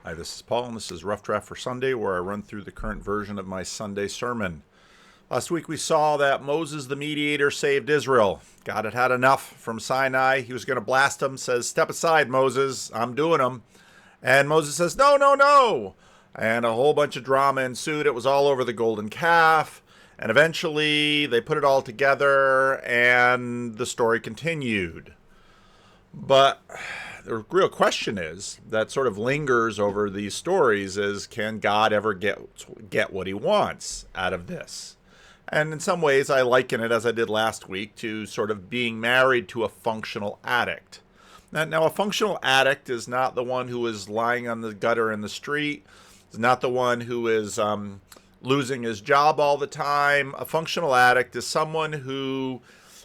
Hi, this is Paul, and this is Rough Draft for Sunday, where I run through the current version of my Sunday sermon. Last week we saw that Moses the mediator saved Israel. God had had enough from Sinai. He was going to blast them, says, "Step aside, Moses, I'm doing them." And Moses says, "No, no, no." And a whole bunch of drama ensued. It was all over the golden calf. And eventually they put it all together, and the story continued. But the real question is that sort of lingers over these stories is, can God ever get what he wants out of this? And in some ways I liken it, as I did last week, to sort of being married to a functional addict. Now a functional addict is not the one who is lying on the gutter in the street. It's not the one who is losing his job all the time. A functional addict is someone who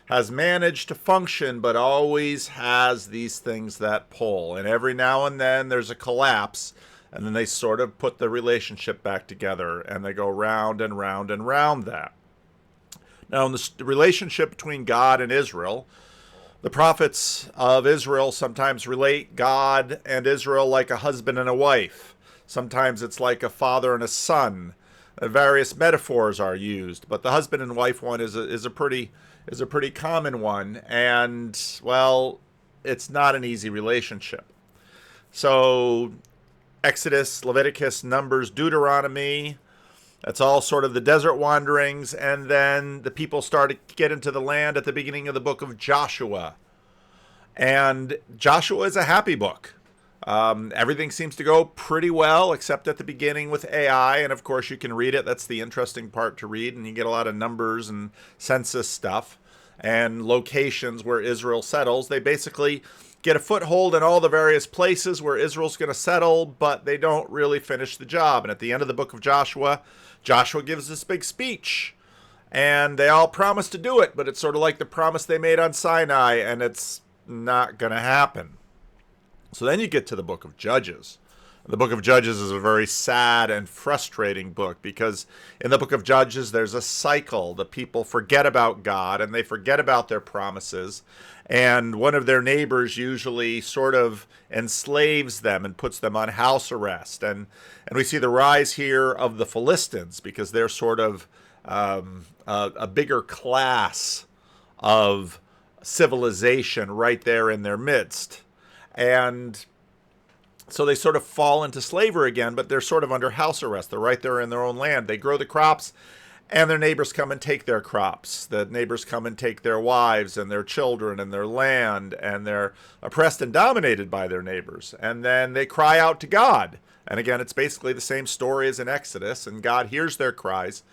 has managed to function, but always has these things that pull. And every now and then there's a collapse, and then they sort of put the relationship back together, and they go round and round and round that. Now, in the relationship between God and Israel, the prophets of Israel sometimes relate God and Israel like a husband and a wife. Sometimes it's like a father and a son. Various metaphors are used, but the husband and wife one is a pretty common one, and, well, it's not an easy relationship. So Exodus, Leviticus, Numbers, Deuteronomy, that's all sort of the desert wanderings, and then the people started to get into the land at the beginning of the book of Joshua. And Joshua is a happy book. Everything seems to go pretty well, except at the beginning with Ai, and of course you can read it. That's the interesting part to read, and you get a lot of numbers and census stuff and locations where Israel settles. They basically get a foothold in all the various places where Israel's going to settle, but they don't really finish the job. And at the end of the book of Joshua, Joshua gives this big speech, and they all promise to do it, but it's sort of like the promise they made on Sinai, and it's not going to happen. So then you get to the book of Judges. The book of Judges is a very sad and frustrating book, because in the book of Judges there's a cycle. The people forget about God and they forget about their promises, and one of their neighbors usually sort of enslaves them and puts them on house arrest. And we see the rise here of the Philistines, because they're sort of a bigger class of civilization right there in their midst. And so they sort of fall into slavery again, but they're sort of under house arrest. They're right there in their own land. They grow the crops, and their neighbors come and take their crops. The neighbors come and take their wives and their children and their land, and they're oppressed and dominated by their neighbors. And then they cry out to God. And again, it's basically the same story as in Exodus, and God hears their cries.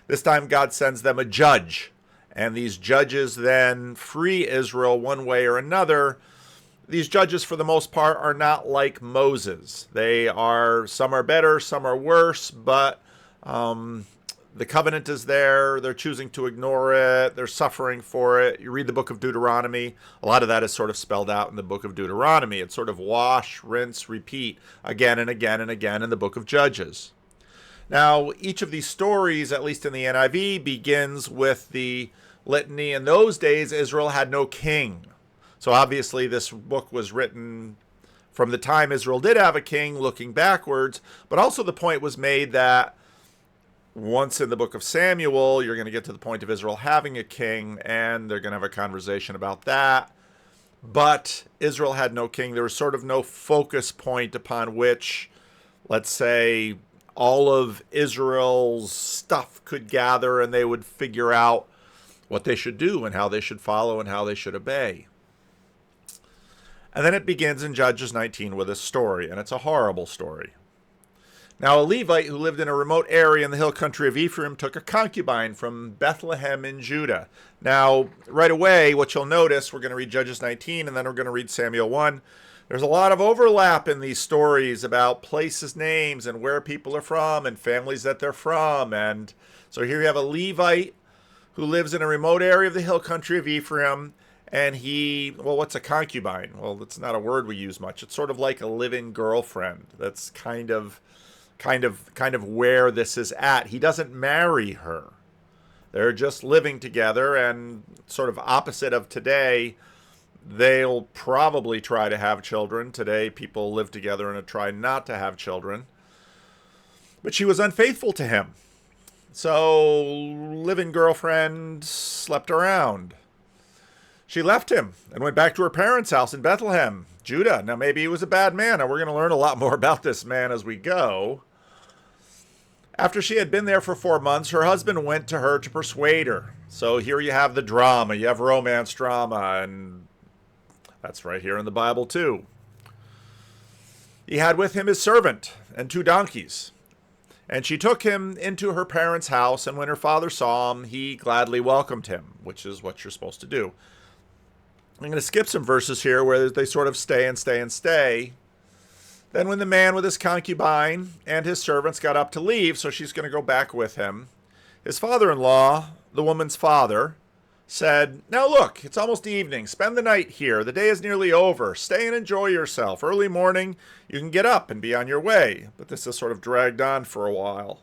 This time God sends them a judge, and these judges then free Israel one way or another. These judges, for the most part, are not like Moses. Some are better, some are worse, but the covenant is there. They're choosing to ignore it. They're suffering for it. You read the book of Deuteronomy. A lot of that is sort of spelled out in the book of Deuteronomy. It's sort of wash, rinse, repeat again and again and again in the book of Judges. Now, each of these stories, at least in the NIV, begins with the litany. In those days, Israel had no king. So obviously this book was written from the time Israel did have a king, looking backwards. But also the point was made that once in the book of Samuel, you're going to get to the point of Israel having a king, and they're going to have a conversation about that. But Israel had no king. There was sort of no focus point upon which, let's say, all of Israel's stuff could gather, and they would figure out what they should do and how they should follow and how they should obey. And then it begins in Judges 19 with a story, and it's a horrible story. Now, a Levite who lived in a remote area in the hill country of Ephraim took a concubine from Bethlehem in Judah. Now, right away, what you'll notice, we're going to read Judges 19, and then we're going to read Samuel 1. There's a lot of overlap in these stories about places' names and where people are from and families that they're from. And so here you have a Levite who lives in a remote area of the hill country of Ephraim. And what's a concubine? Well, that's not a word we use much. It's sort of like a live-in girlfriend. That's kind of where this is at. He doesn't marry her. They're just living together, and sort of opposite of today, they'll probably try to have children. Today, people live together and try not to have children. But she was unfaithful to him. So, live-in girlfriend slept around. She left him and went back to her parents' house in Bethlehem, Judah. Now, maybe he was a bad man, and we're going to learn a lot more about this man as we go. After she had been there for 4 months, her husband went to her to persuade her. So here you have the drama. You have romance drama, and that's right here in the Bible too. He had with him his servant and 2 donkeys. And she took him into her parents' house, and when her father saw him, he gladly welcomed him, which is what you're supposed to do. I'm going to skip some verses here where they sort of stay and stay and stay. Then when the man with his concubine and his servants got up to leave, so she's going to go back with him, his father-in-law, the woman's father, said, "Now look, it's almost evening. Spend the night here. The day is nearly over. Stay and enjoy yourself. Early morning, you can get up and be on your way." But this has sort of dragged on for a while.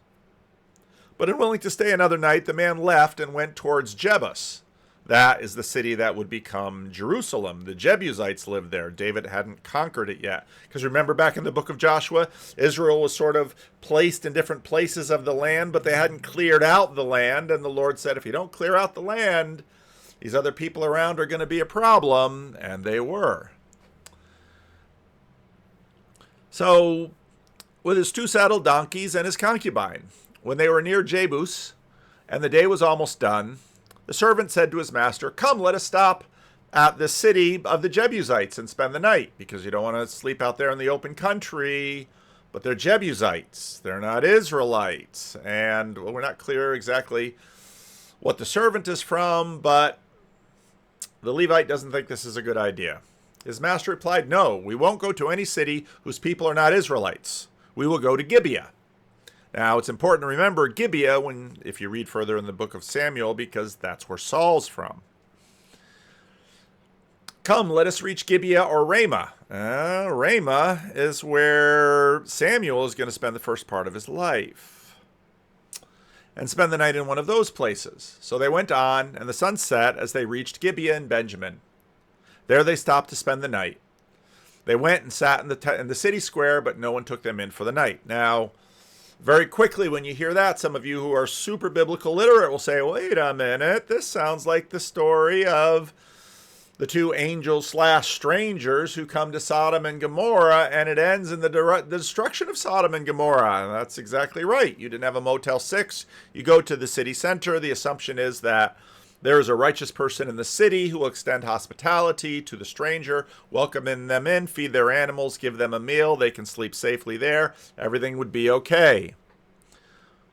But unwilling to stay another night, the man left and went towards Gibeah. That is the city that would become Jerusalem. The Jebusites lived there. David hadn't conquered it yet. Because remember back in the book of Joshua, Israel was sort of placed in different places of the land, but they hadn't cleared out the land. And the Lord said, if you don't clear out the land, these other people around are going to be a problem. And they were. So, with his 2 saddled donkeys and his concubine, when they were near Jebus, and the day was almost done, the servant said to his master, "Come, let us stop at the city of the Jebusites and spend the night," because you don't want to sleep out there in the open country. But they're Jebusites. They're not Israelites. And we're not clear exactly what the servant is from, but the Levite doesn't think this is a good idea. His master replied, "No, we won't go to any city whose people are not Israelites. We will go to Gibeah." Now, it's important to remember Gibeah if you read further in the book of Samuel, because that's where Saul's from. "Come, let us reach Gibeah or Ramah." Ramah is where Samuel is going to spend the first part of his life, and spend the night in one of those places. So they went on, and the sun set as they reached Gibeah in Benjamin. There they stopped to spend the night. They went and sat in the city square, but no one took them in for the night. Now, very quickly, when you hear that, some of you who are super biblical literate will say, wait a minute, this sounds like the story of the 2 angels/strangers who come to Sodom and Gomorrah, and it ends in the destruction of Sodom and Gomorrah. And that's exactly right. You didn't have a Motel 6. You go to the city center. The assumption is that there is a righteous person in the city who will extend hospitality to the stranger, welcoming them in, feed their animals, give them a meal. They can sleep safely there. Everything would be okay.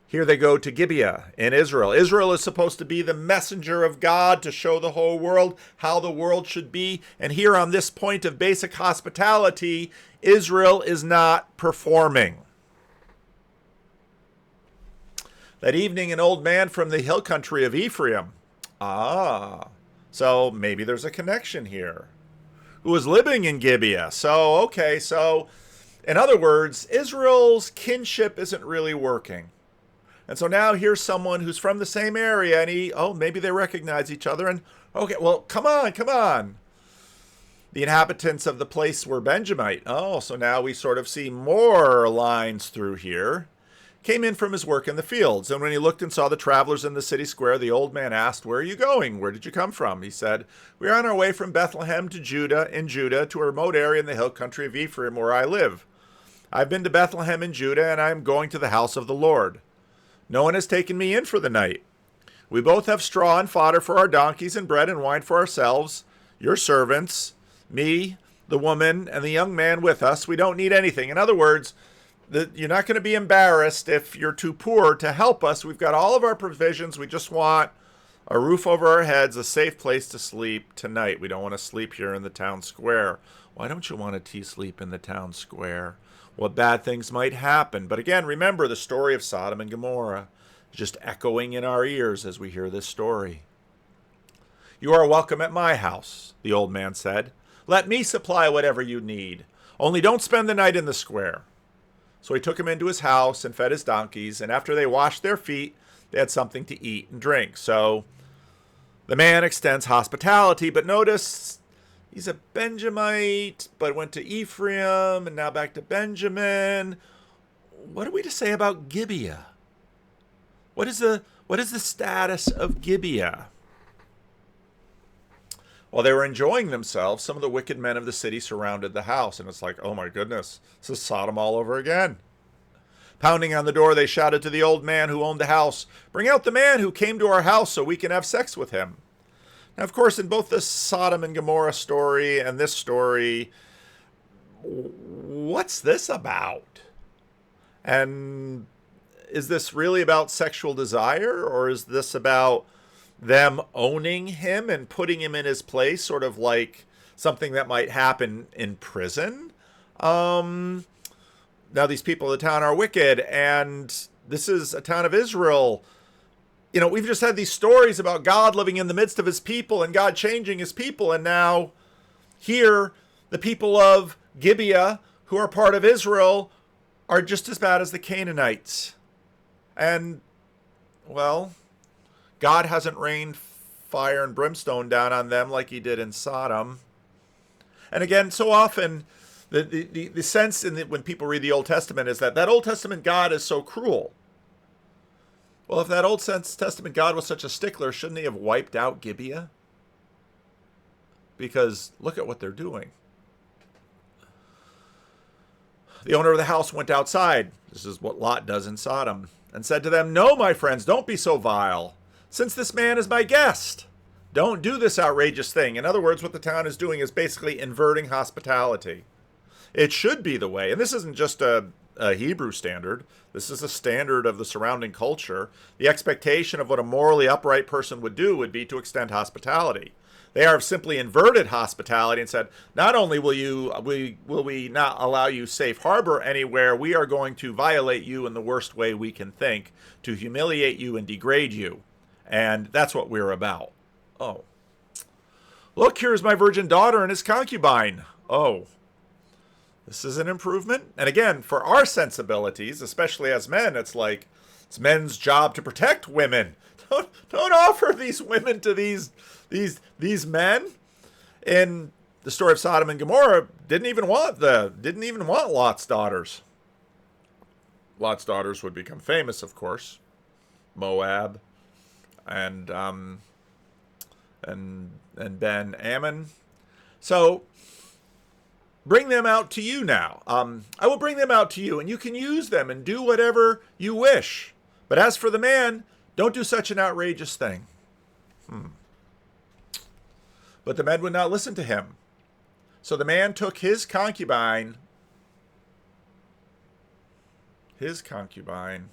Here they go to Gibeah in Israel. Israel is supposed to be the messenger of God to show the whole world how the world should be. And here on this point of basic hospitality, Israel is not performing. That evening, an old man from the hill country of Ephraim, so maybe there's a connection here, who was living in Gibeah. So in other words, Israel's kinship isn't really working. And so now here's someone who's from the same area, and maybe they recognize each other, and okay, well, come on. The inhabitants of the place were Benjamite. So now we sort of see more lines through here. Came in from his work in the fields, and when he looked and saw the travelers in the city square, the old man asked, "Where are you going? Where did you come from?" He said, "We are on our way from Bethlehem to Judah to a remote area in the hill country of Ephraim where I live. I've been to Bethlehem in Judah, and I am going to the house of the Lord. No one has taken me in for the night. We both have straw and fodder for our donkeys and bread and wine for ourselves, your servants, me, the woman, and the young man with us. We don't need anything." In other words, you're not going to be embarrassed if you're too poor to help us. We've got all of our provisions. We just want a roof over our heads, a safe place to sleep tonight. We don't want to sleep here in the town square. Why don't you want to sleep in the town square? What bad things might happen. But again, remember the story of Sodom and Gomorrah is just echoing in our ears as we hear this story. "You are welcome at my house," the old man said. "Let me supply whatever you need. Only don't spend the night in the square." So he took him into his house and fed his donkeys, and after they washed their feet, they had something to eat and drink. So the man extends hospitality, but notice He's a Benjamite, but went to Ephraim and now back to Benjamin. What are we to say about Gibeah? What is the status of Gibeah? While they were enjoying themselves, some of the wicked men of the city surrounded the house, and it's like, oh my goodness, this is Sodom all over again. Pounding on the door, they shouted to the old man who owned the house, "Bring out the man who came to our house so we can have sex with him." Now, of course, in both the Sodom and Gomorrah story and this story, what's this about? And is this really about sexual desire, or is this about them owning him and putting him in his place, sort of like something that might happen in prison? Now these people in the town are wicked, and this is a town of Israel. You know, we've just had these stories about God living in the midst of his people and God changing his people, and now here the people of Gibeah, who are part of Israel, are just as bad as the Canaanites. And, well, God hasn't rained fire and brimstone down on them like he did in Sodom. And again, so often the sense when people read the Old Testament is that Old Testament God is so cruel. Well, if that Old Testament God was such a stickler, shouldn't he have wiped out Gibeah? Because look at what they're doing. The owner of the house went outside, this is what Lot does in Sodom, and said to them, "No, my friends, don't be so vile. Since this man is my guest, don't do this outrageous thing." In other words, what the town is doing is basically inverting hospitality. It should be the way, and this isn't just a Hebrew standard. This is a standard of the surrounding culture. The expectation of what a morally upright person would do would be to extend hospitality. They have simply inverted hospitality and said, not only will we not allow you safe harbor anywhere, we are going to violate you in the worst way we can think, to humiliate you and degrade you. And that's what we're about. Oh. Look, here's my virgin daughter and his concubine. Oh. This is an improvement. And again, for our sensibilities, especially as men, it's like it's men's job to protect women. Don't offer these women to these men. In the story of Sodom and Gomorrah, didn't even want Lot's daughters. Lot's daughters would become famous, of course. Moab and Ben Ammon. So bring them out to you now. I will bring them out to you, and you can use them and do whatever you wish. But as for the man, don't do such an outrageous thing. But the men would not listen to him. So the man took his concubine, and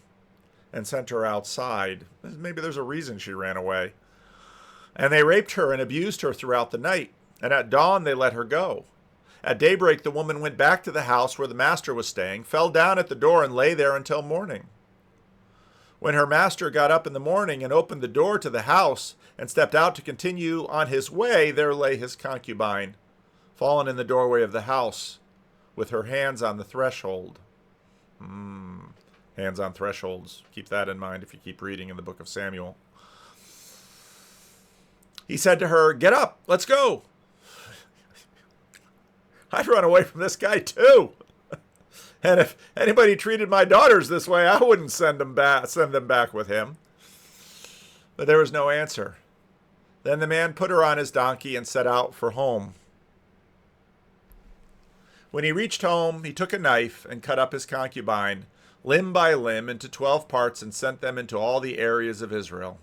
sent her outside. Maybe there's a reason she ran away. And they raped her and abused her throughout the night. And at dawn they let her go. At daybreak the woman went back to the house where the master was staying, fell down at the door, and lay there until morning. When her master got up in the morning and opened the door to the house and stepped out to continue on his way, there lay his concubine, fallen in the doorway of the house, with her hands on the threshold. Hands on thresholds. Keep that in mind if you keep reading in the book of Samuel. He said to her, "Get up, let's go." I'd run away from this guy too. And if anybody treated my daughters this way, I wouldn't send them back with him. But there was no answer. Then the man put her on his donkey and set out for home. When he reached home, he took a knife and cut up his concubine, limb by limb, into 12 parts and sent them into all the areas of Israel.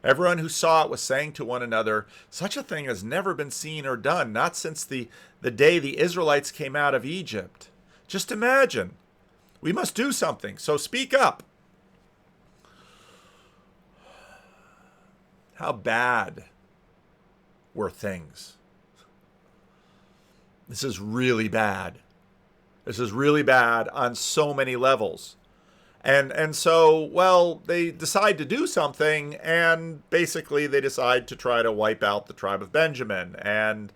Everyone who saw it was saying to one another, "Such a thing has never been seen or done, not since the day the Israelites came out of Egypt. Just imagine. We must do something, so speak up." How bad were things? This is really bad. This is really bad on so many levels. And so, well, they decide to do something, and basically they decide to try to wipe out the tribe of Benjamin. And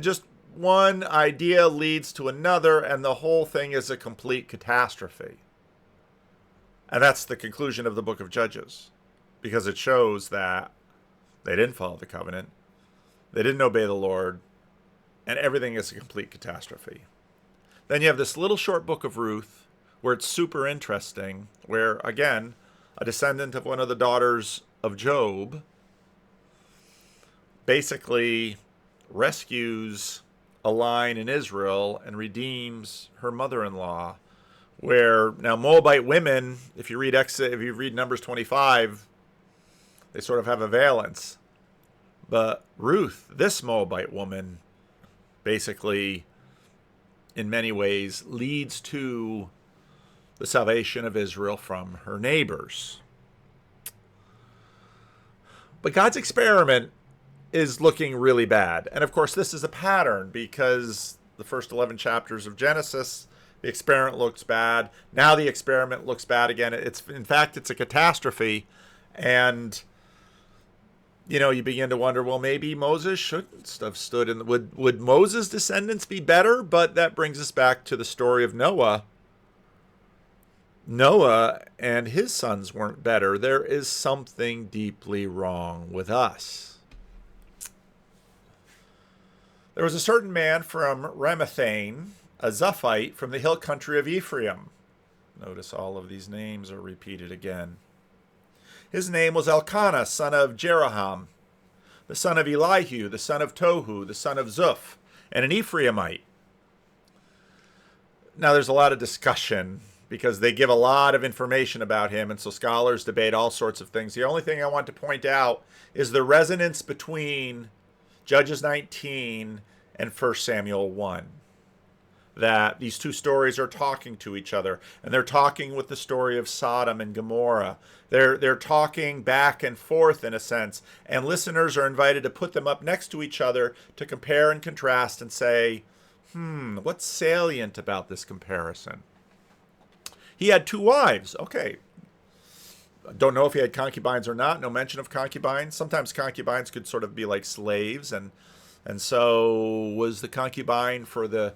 just one idea leads to another, and the whole thing is a complete catastrophe. And that's the conclusion of the book of Judges, because it shows that they didn't follow the covenant. They didn't obey the Lord, and everything is a complete catastrophe. Then you have this little short book of Ruth, where it's super interesting, where, again, a descendant of one of the daughters of Job basically rescues a line in Israel and redeems her mother-in-law. Where now Moabite women, if you read Numbers 25, they sort of have a valence. But Ruth, this Moabite woman, basically, in many ways, leads to the salvation of Israel from her neighbors. But God's experiment is looking really bad. And of course, this is a pattern because the first 11 chapters of Genesis, the experiment looks bad. Now the experiment looks bad again. In fact, it's a catastrophe. And, you begin to wonder, well, maybe Moses shouldn't have stood in. Would Moses' descendants be better? But that brings us back to the story of Noah. Noah and his sons weren't better. There is something deeply wrong with us. There was a certain man from Ramathaim, a Zuphite from the hill country of Ephraim. Notice all of these names are repeated again. His name was Elkanah, son of Jeroham, the son of Elihu, the son of Tohu, the son of Zuph, and an Ephraimite. Now there's a lot of discussion because they give a lot of information about him, and so scholars debate all sorts of things. The only thing I want to point out is the resonance between Judges 19 and 1 Samuel 1. That these two stories are talking to each other, and they're talking with the story of Sodom and Gomorrah. They're talking back and forth in a sense, and listeners are invited to put them up next to each other to compare and contrast and say, what's salient about this comparison? He had 2 wives. Okay. Don't know if he had concubines or not. No mention of concubines. Sometimes concubines could sort of be like slaves, and so was the concubine for the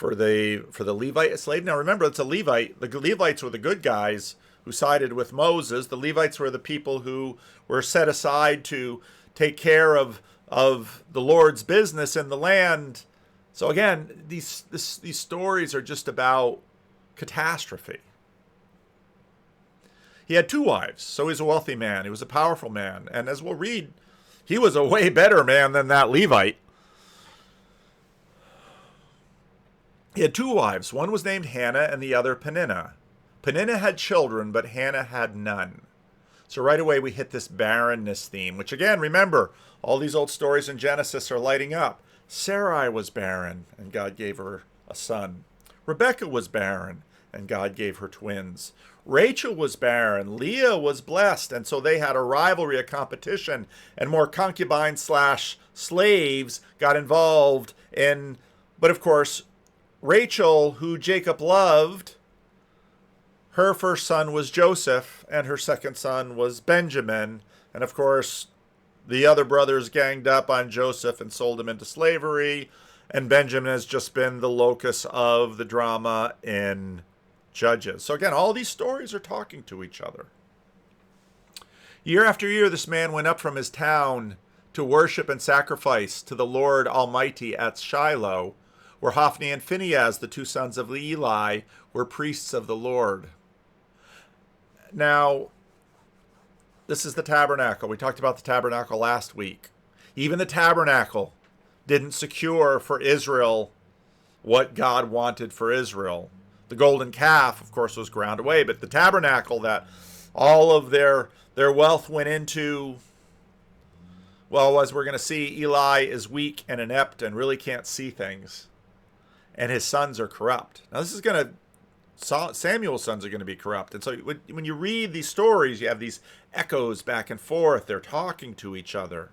Levite a slave? Now remember, it's a Levite. The Levites were the good guys who sided with Moses. The Levites were the people who were set aside to take care of the Lord's business in the land. So again, these stories are just about catastrophe. He had 2 wives, so he's a wealthy man. He was a powerful man. And as we'll read, he was a way better man than that Levite. He had 2 wives. One was named Hannah and the other Peninnah. Peninnah had children, but Hannah had none. So right away we hit this barrenness theme, which again, remember, all these old stories in Genesis are lighting up. Sarai was barren, and God gave her a son. Rebekah was barren, and God gave her twins. Rachel was barren. Leah was blessed, and so they had a rivalry, a competition, and more concubines/slaves got involved in. But of course, Rachel, who Jacob loved, her first son was Joseph, and her second son was Benjamin. And of course, the other brothers ganged up on Joseph and sold him into slavery, and Benjamin has just been the locus of the drama in Judges. So again, all these stories are talking to each other. Year after year, this man went up from his town to worship and sacrifice to the Lord Almighty at Shiloh, where Hophni and Phinehas, the 2 sons of Eli, were priests of the Lord. Now, this is the tabernacle. We talked about the tabernacle last week. Even the tabernacle didn't secure for Israel what God wanted for Israel. The golden calf, of course, was ground away, but the tabernacle that all of their wealth went into, well, as we're going to see, Eli is weak and inept and really can't see things, and his sons are corrupt. Now, Samuel's sons are going to be corrupt, and so when you read these stories, you have these echoes back and forth. They're talking to each other.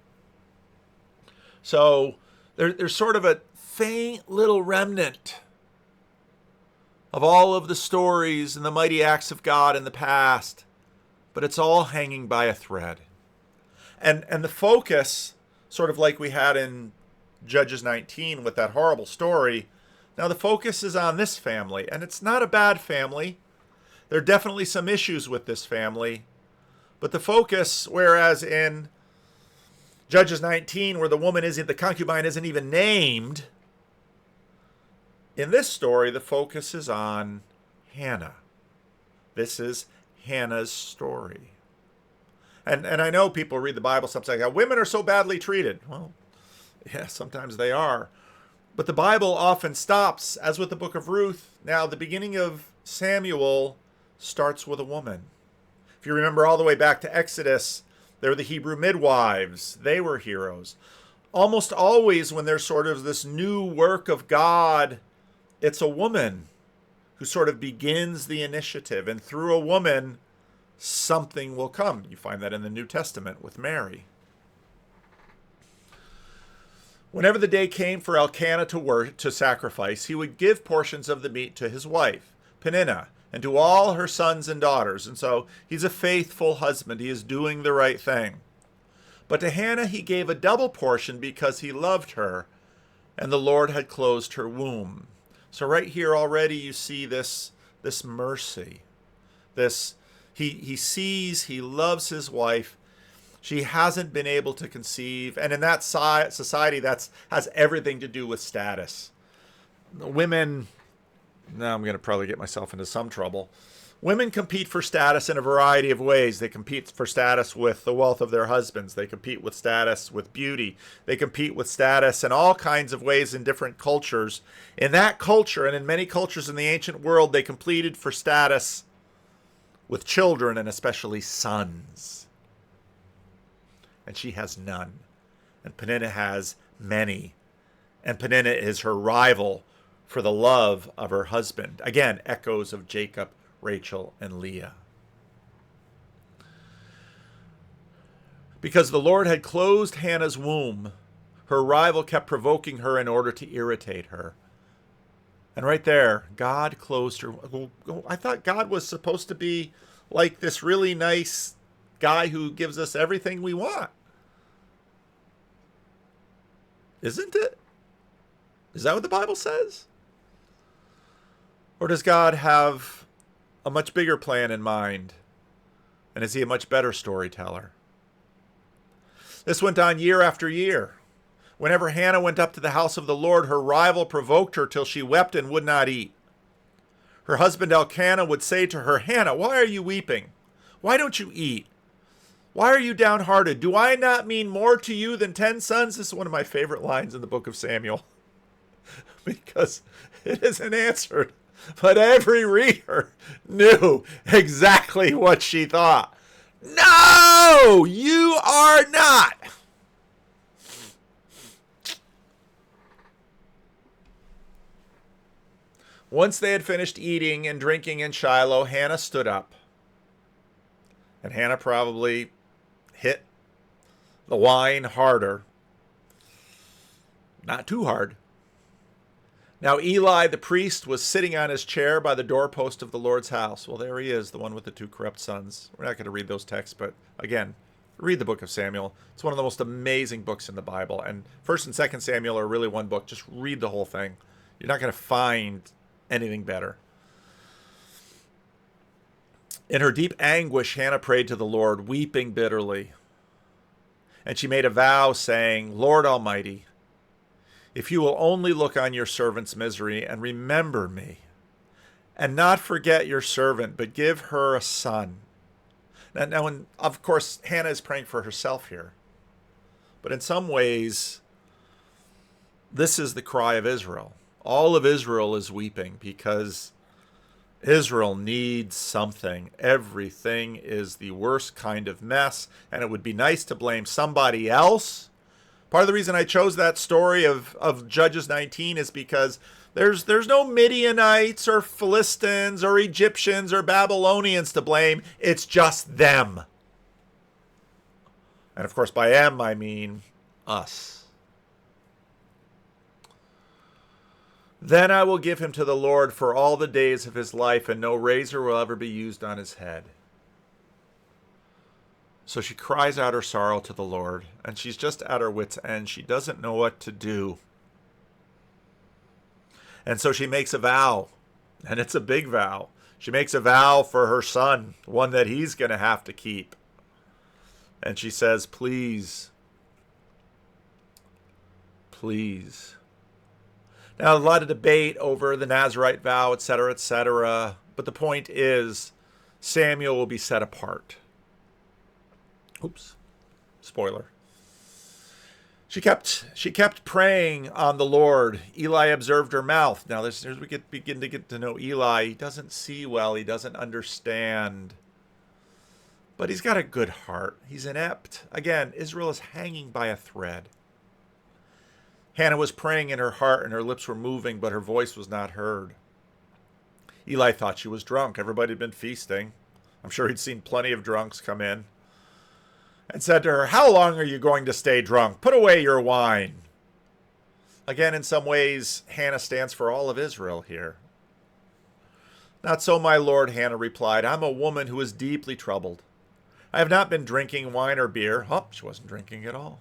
So there's sort of a faint little remnant of all of the stories and the mighty acts of God in the past, but it's all hanging by a thread. And the focus, sort of like we had in Judges 19 with that horrible story, now the focus is on this family, and it's not a bad family. There are definitely some issues with this family, but the focus, whereas in Judges 19, where the concubine isn't even named, in this story, the focus is on Hannah. This is Hannah's story. And I know people read the Bible sometimes like, women are so badly treated. Well, yeah, sometimes they are. But the Bible often stops, as with the book of Ruth. Now, the beginning of Samuel starts with a woman. If you remember all the way back to Exodus, there were the Hebrew midwives. They were heroes. Almost always when there's sort of this new work of God, it's a woman who sort of begins the initiative. And through a woman, something will come. You find that in the New Testament with Mary. Whenever the day came for Elkanah to sacrifice, he would give portions of the meat to his wife, Peninnah, and to all her sons and daughters. And so he's a faithful husband. He is doing the right thing. But to Hannah he gave a double portion because he loved her, and the Lord had closed her womb. So right here already you see this mercy. He sees, he loves his wife. She hasn't been able to conceive. And in that society, that has everything to do with status. Women, now I'm going to probably get myself into some trouble. Women compete for status in a variety of ways. They compete for status with the wealth of their husbands. They compete with status with beauty. They compete with status in all kinds of ways in different cultures. In that culture, and in many cultures in the ancient world, they competed for status with children, and especially sons. And she has none. And Peninnah has many. And Peninnah is her rival for the love of her husband. Again, echoes of Jacob, Rachel, and Leah. Because the Lord had closed Hannah's womb, her rival kept provoking her in order to irritate her. And right there, God closed her. I thought God was supposed to be like this really nice guy who gives us everything we want. Isn't it? Is that what the Bible says? Or does God have a much bigger plan in mind? And is he a much better storyteller? This went on year after year. Whenever Hannah went up to the house of the Lord, her rival provoked her till she wept and would not eat. Her husband Elkanah would say to her, Hannah, why are you weeping? Why don't you eat? Why are you downhearted? Do I not mean more to you than 10 sons? This is one of my favorite lines in the book of Samuel. Because it isn't answered. But every reader knew exactly what she thought. No, you are not. Once they had finished eating and drinking in Shiloh, Hannah stood up. And Hannah probably hit the wine harder. Not too hard. Now Eli the priest was sitting on his chair by the doorpost of the Lord's house. Well, there he is, the one with the 2 corrupt sons. We're not going to read those texts, but again, read the book of Samuel. It's one of the most amazing books in the Bible. And 1st and 2nd Samuel are really one book. Just read the whole thing. You're not going to find anything better. In her deep anguish, Hannah prayed to the Lord, weeping bitterly. And she made a vow, saying, Lord Almighty, if you will only look on your servant's misery and remember me, and not forget your servant, but give her a son. Now, of course, Hannah is praying for herself here. But in some ways, this is the cry of Israel. All of Israel is weeping because Israel needs something. Everything is the worst kind of mess, and it would be nice to blame somebody else. Part of the reason I chose that story of Judges 19 is because there's no Midianites or Philistines or Egyptians or Babylonians to blame. It's just them. And of course, by them, I mean us. Then I will give him to the Lord for all the days of his life, and no razor will ever be used on his head. So she cries out her sorrow to the Lord, and she's just at her wit's end. She doesn't know what to do. And so she makes a vow, and it's a big vow. She makes a vow for her son, one that he's going to have to keep. And she says, please, please. Now, a lot of debate over the Nazirite vow, etc., etc., but the point is Samuel will be set apart. Oops, spoiler. She kept praying on the Lord. Eli observed her mouth. Now, as we begin to get to know Eli, he doesn't see well. He doesn't understand. But he's got a good heart. He's inept. Again, Israel is hanging by a thread. Hannah was praying in her heart, and her lips were moving, but her voice was not heard. Eli thought she was drunk. Everybody had been feasting. I'm sure he'd seen plenty of drunks come in. And said to her, "How long are you going to stay drunk? Put away your wine." Again, in some ways, Hannah stands for all of Israel here. "Not so, my lord," Hannah replied. "I'm a woman who is deeply troubled. I have not been drinking wine or beer." Oh, she wasn't drinking at all.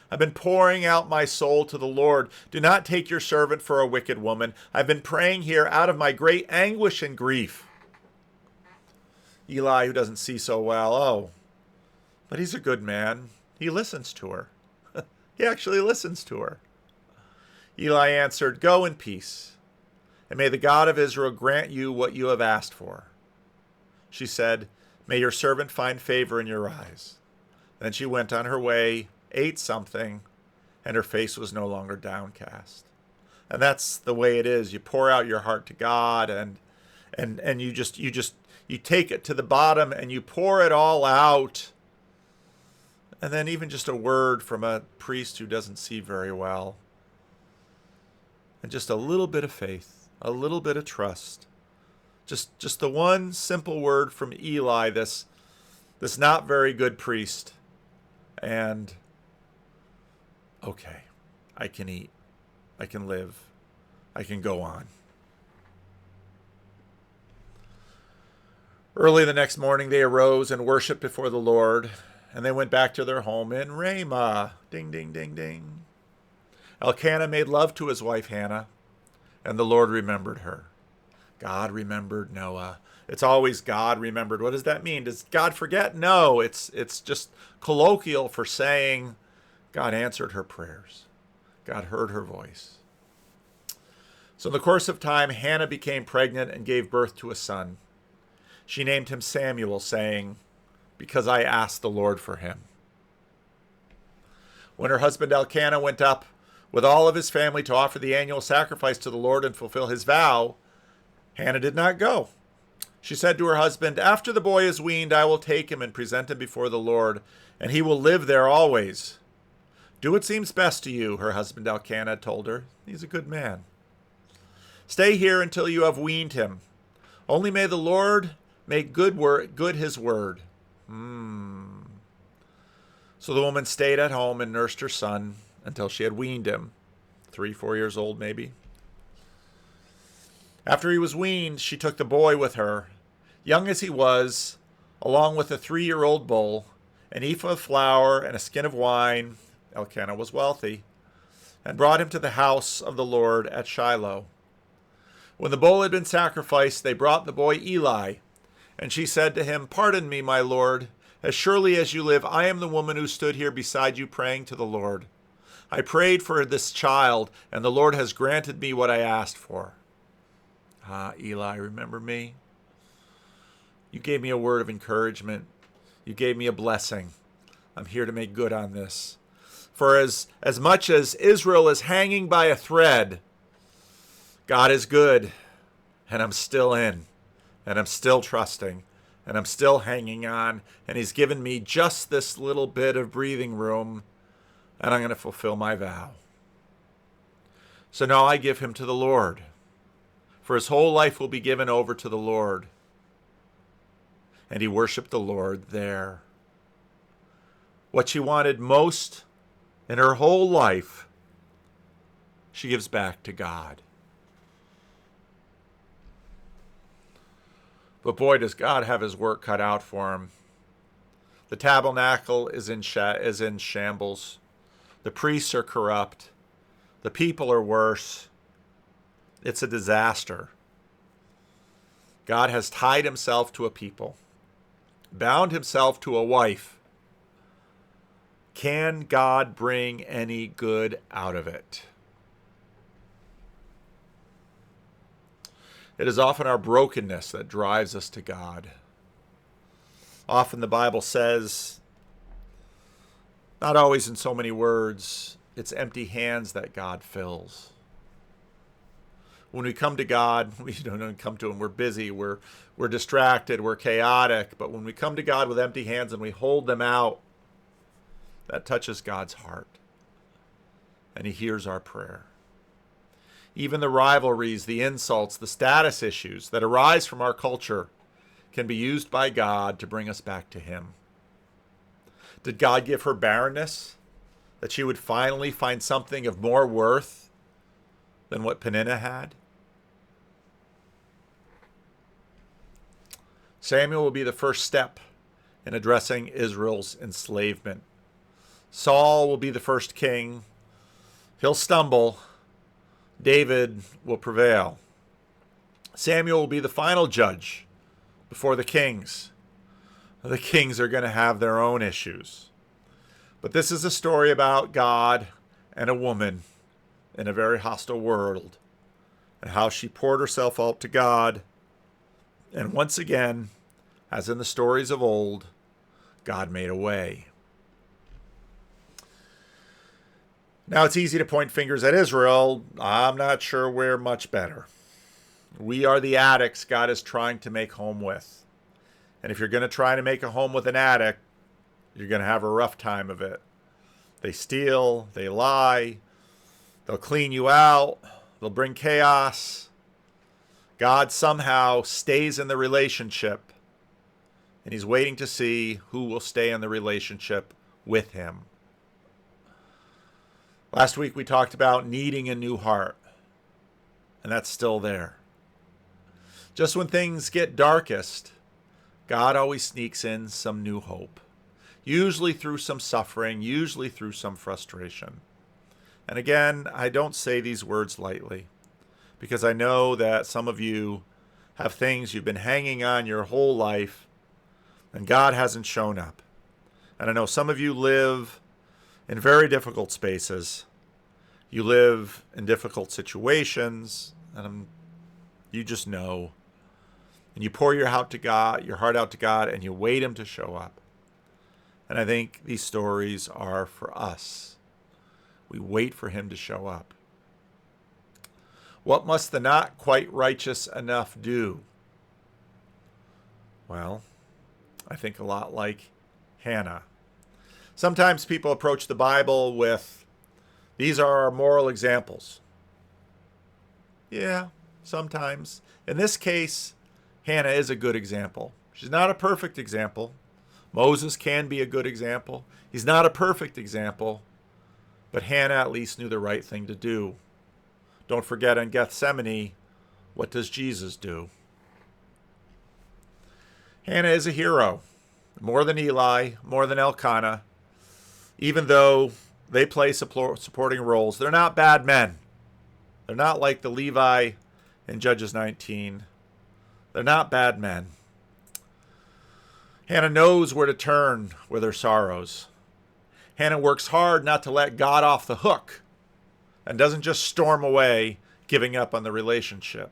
"I've been pouring out my soul to the Lord. Do not take your servant for a wicked woman. I've been praying here out of my great anguish and grief." Eli, who doesn't see so well, but he's a good man. He listens to her. He actually listens to her. Eli answered, "Go in peace, and may the God of Israel grant you what you have asked for." She said, "May your servant find favor in your eyes." Then she went on her way, ate something, and her face was no longer downcast. And that's the way it is. You pour out your heart to God, and you take it to the bottom and you pour it all out. And then even just a word from a priest who doesn't see very well. And just a little bit of faith, a little bit of trust. Just the one simple word from Eli, this not very good priest. And okay, I can eat, I can live, I can go on. Early the next morning they arose and worshipped before the Lord, and they went back to their home in Ramah. Ding, ding, ding, ding. Elkanah made love to his wife Hannah, and the Lord remembered her. God remembered Noah. It's always God remembered. What does that mean? Does God forget? No, it's just colloquial for saying God answered her prayers. God heard her voice. So in the course of time, Hannah became pregnant and gave birth to a son. She named him Samuel, saying, "Because I asked the Lord for him." When her husband Elkanah went up with all of his family to offer the annual sacrifice to the Lord and fulfill his vow, Hannah did not go. She said to her husband, "After the boy is weaned, I will take him and present him before the Lord, and he will live there always." "Do what seems best to you," her husband Elkanah told her. He's a good man. "Stay here until you have weaned him. Only may the Lord make good his word." So the woman stayed at home and nursed her son until she had weaned him. 3-4 years old, maybe. After he was weaned, she took the boy with her, young as he was, along with a 3-year-old bull, an ephah of flour, and a skin of wine. Elkanah was wealthy, and brought him to the house of the Lord at Shiloh. When the bull had been sacrificed, they brought the boy Eli, and she said to him, "Pardon me, my lord. As surely as you live, I am the woman who stood here beside you praying to the Lord. I prayed for this child, and the Lord has granted me what I asked for." Eli, remember me? You gave me a word of encouragement. You gave me a blessing. I'm here to make good on this. For as much as Israel is hanging by a thread, God is good, and I'm still in, and I'm still trusting, and I'm still hanging on, and he's given me just this little bit of breathing room, and I'm going to fulfill my vow. So now I give him to the Lord, for his whole life will be given over to the Lord. And he worshiped the Lord there. What she wanted most in her whole life, she gives back to God. But boy, does God have his work cut out for him. The tabernacle is in shambles. The priests are corrupt. The people are worse. It's a disaster. God has tied himself to a people, bound himself to a wife, Can God bring any good out of it? It is often our brokenness that drives us to God. Often the Bible says, not always in so many words, it's empty hands that God fills. When we come to God, we don't come to Him. We're busy, we're distracted, we're chaotic. But when we come to God with empty hands and we hold them out, that touches God's heart. And He hears our prayer. Even the rivalries, the insults, the status issues that arise from our culture can be used by God to bring us back to Him. Did God give her barrenness? That she would finally find something of more worth than what Peninnah had? Samuel will be the first step in addressing Israel's enslavement. Saul will be the first king. He'll stumble. David will prevail. Samuel will be the final judge before the kings. The kings are going to have their own issues. But this is a story about God and a woman in a very hostile world and how she poured herself out to God. And once again, as in the stories of old, God made a way. Now, it's easy to point fingers at Israel. I'm not sure we're much better. We are the addicts God is trying to make home with. And if you're going to try to make a home with an addict, you're going to have a rough time of it. They steal, they lie, they'll clean you out, they'll bring chaos. God somehow stays in the relationship, and He's waiting to see who will stay in the relationship with Him. Last week we talked about needing a new heart, and that's still there. Just when things get darkest, God always sneaks in some new hope, usually through some suffering, usually through some frustration. And again, I don't say these words lightly, because I know that some of you have things you've been hanging on your whole life, and God hasn't shown up. And I know some of you live in very difficult spaces. You live in difficult situations, and you just know. And you pour your heart out to God, and you wait Him to show up. And I think these stories are for us. We wait for Him to show up. What must the not quite righteous enough do? Well, I think a lot like Hannah. Sometimes people approach the Bible with, these are our moral examples. Yeah, sometimes. In this case, Hannah is a good example. She's not a perfect example. Moses can be a good example. He's not a perfect example, but Hannah at least knew the right thing to do. Don't forget, in Gethsemane, what does Jesus do? Hannah is a hero, more than Eli, more than Elkanah. Even though they play supporting roles, they're not bad men. They're not like the Levi in Judges 19. They're not bad men. Hannah knows where to turn with her sorrows. Hannah works hard not to let God off the hook and doesn't just storm away, giving up on the relationship.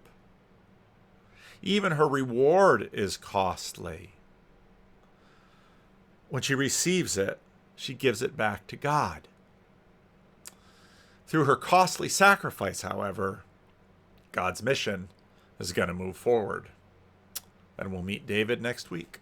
Even her reward is costly. When she receives it, she gives it back to God. Through her costly sacrifice, however, God's mission is going to move forward. And we'll meet David next week.